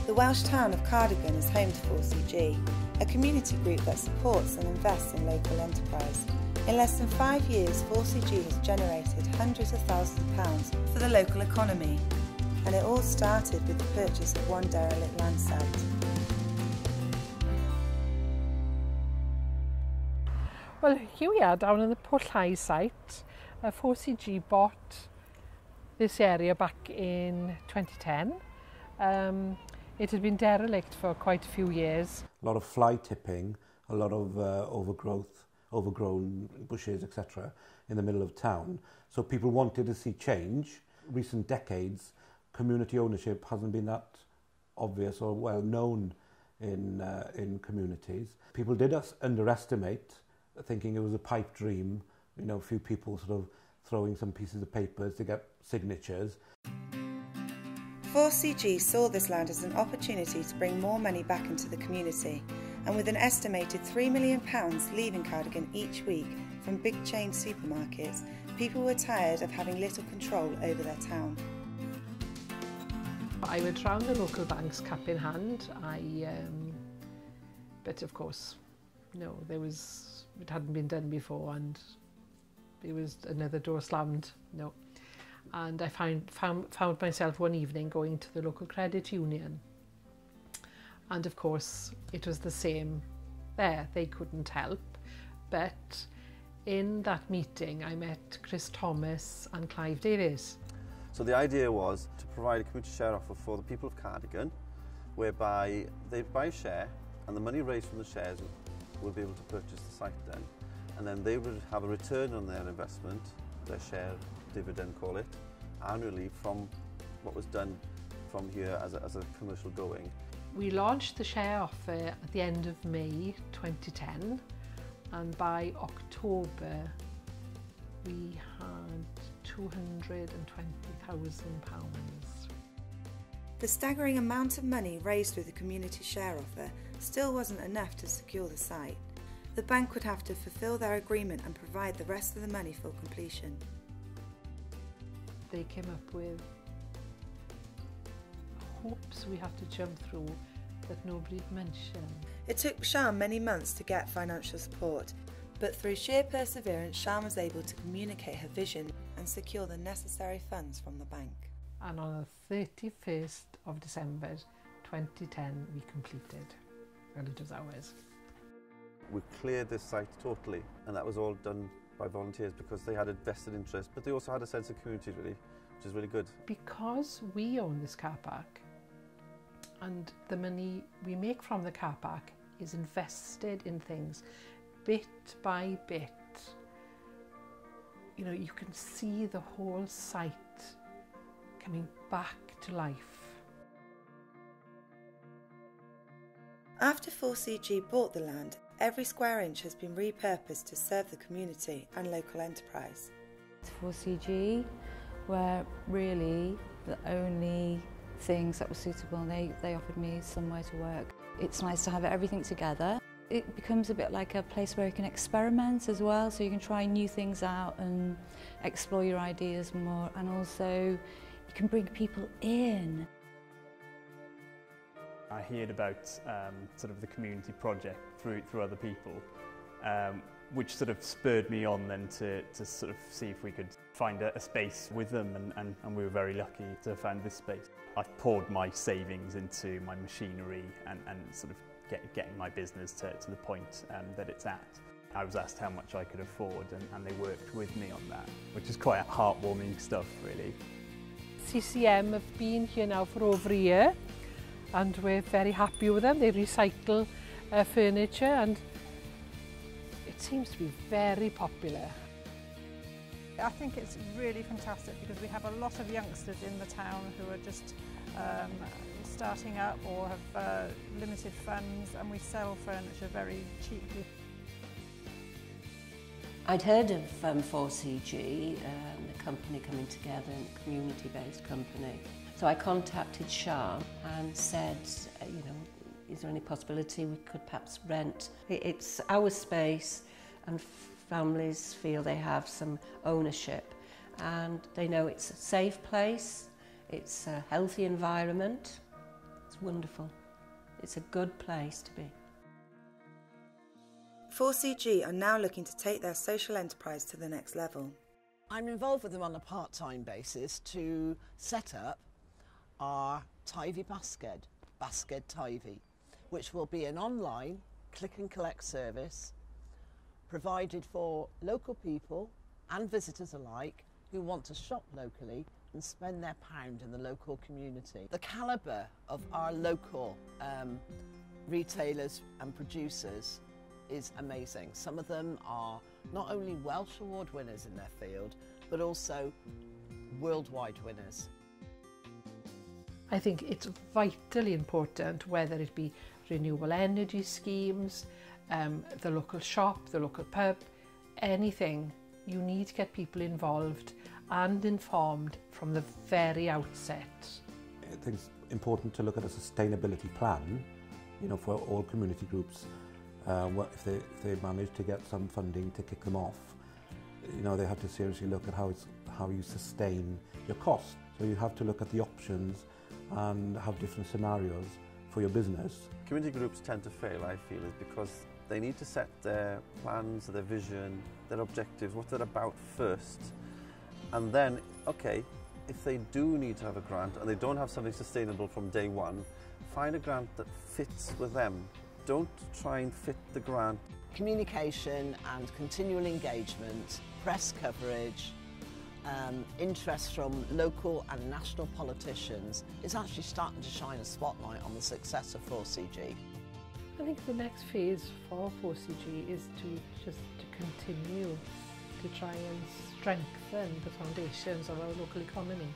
The Welsh town of Cardigan is home to 4CG, a community group that supports and invests in local enterprise. In less than 5 years, 4CG has generated hundreds of thousands of pounds for the local economy, and it all started with the purchase of one derelict land site. Well, here we are down on the Pwllhau site. 4CG bought this area back in 2010. It had been derelict for quite a few years. A lot of fly tipping, a lot of overgrown bushes, etc. in the middle of town. So people wanted to see change. Recent decades, community ownership hasn't been that obvious or well known in communities. People did underestimate, thinking it was a pipe dream, you know, a few people sort of throwing some pieces of papers to get signatures. 4CG saw this land as an opportunity to bring more money back into the community, and with an estimated £3 million leaving Cardigan each week from big chain supermarkets, people were tired of having little control over their town. I went round the local banks cap in hand. But of course, no, it hadn't been done before, and there was another door slammed. No. And I found myself one evening going to the local credit union, and of course it was the same there. They couldn't help, but in that meeting I met Chris Thomas and Clive Davies. So the idea was to provide a community share offer for the people of Cardigan, whereby they'd buy a share and the money raised from the shares would be able to purchase the site then, and then they would have a return on their investment, their share dividend, call it, annually from what was done from here as a commercial going. We launched the share offer at the end of May 2010, and by October we had £220,000. The staggering amount of money raised through the community share offer still wasn't enough to secure the site. The bank would have to fulfil their agreement and provide the rest of the money for completion. They came up with hoops we had to jump through that nobody had mentioned. It took Sian many months to get financial support, but through sheer perseverance, Sian was able to communicate her vision and secure the necessary funds from the bank. And on the 31st of December 2010 we completed, and it was ours. We cleared this site totally, and that was all done by volunteers because they had a vested interest, but they also had a sense of community, really, which is really good. Because we own this car park, and the money we make from the car park is invested in things bit by bit. You know, you can see the whole site coming back to life. After 4CG bought the land, every square inch has been repurposed to serve the community and local enterprise. 4CG were really the only things that were suitable, and they offered me somewhere to work. It's nice to have everything together. It becomes a bit like a place where you can experiment as well, so you can try new things out and explore your ideas more, and also you can bring people in. I heard about sort of the community project through other people, which sort of spurred me on then to sort of see if we could find a space with them, and we were very lucky to have found this space. I've poured my savings into my machinery and sort of getting my business to the point that it's at. I was asked how much I could afford, and they worked with me on that, which is quite heartwarming stuff, really. CCM have been here now for over a year, and we're very happy with them. They recycle furniture, and it seems to be very popular. I think it's really fantastic because we have a lot of youngsters in the town who are just starting up or have limited funds, and we sell furniture very cheaply. I'd heard of 4CG, the company coming together, a community-based company. So I contacted Sian and said, you know, is there any possibility we could perhaps rent? It's our space, and families feel they have some ownership, and they know it's a safe place, it's a healthy environment, It's wonderful. It's a good place to be. 4CG are now looking to take their social enterprise to the next level. I'm involved with them on a part-time basis to set up our Tivy Basket Tivy, which will be an online click and collect service provided for local people and visitors alike who want to shop locally and spend their pound in the local community. The calibre of our local retailers and producers is amazing. Some of them are not only Welsh award winners in their field, but also worldwide winners. I think it's vitally important, whether it be renewable energy schemes, the local shop, the local pub, anything, you need to get people involved and informed from the very outset. I think it's important to look at a sustainability plan, you know, for all community groups. If they manage to get some funding to kick them off, you know, they have to seriously look at how you sustain your costs. So you have to look at the options and have different scenarios for your business. Community groups tend to fail, I feel, is because they need to set their plans, their vision, their objectives, what they're about first. And then, okay, if they do need to have a grant and they don't have something sustainable from day one, find a grant that fits with them. Don't try and fit the grant. Communication and continual engagement, press coverage, interest from local and national politicians is actually starting to shine a spotlight on the success of 4CG. I think the next phase for 4CG is to continue to try and strengthen the foundations of our local economy.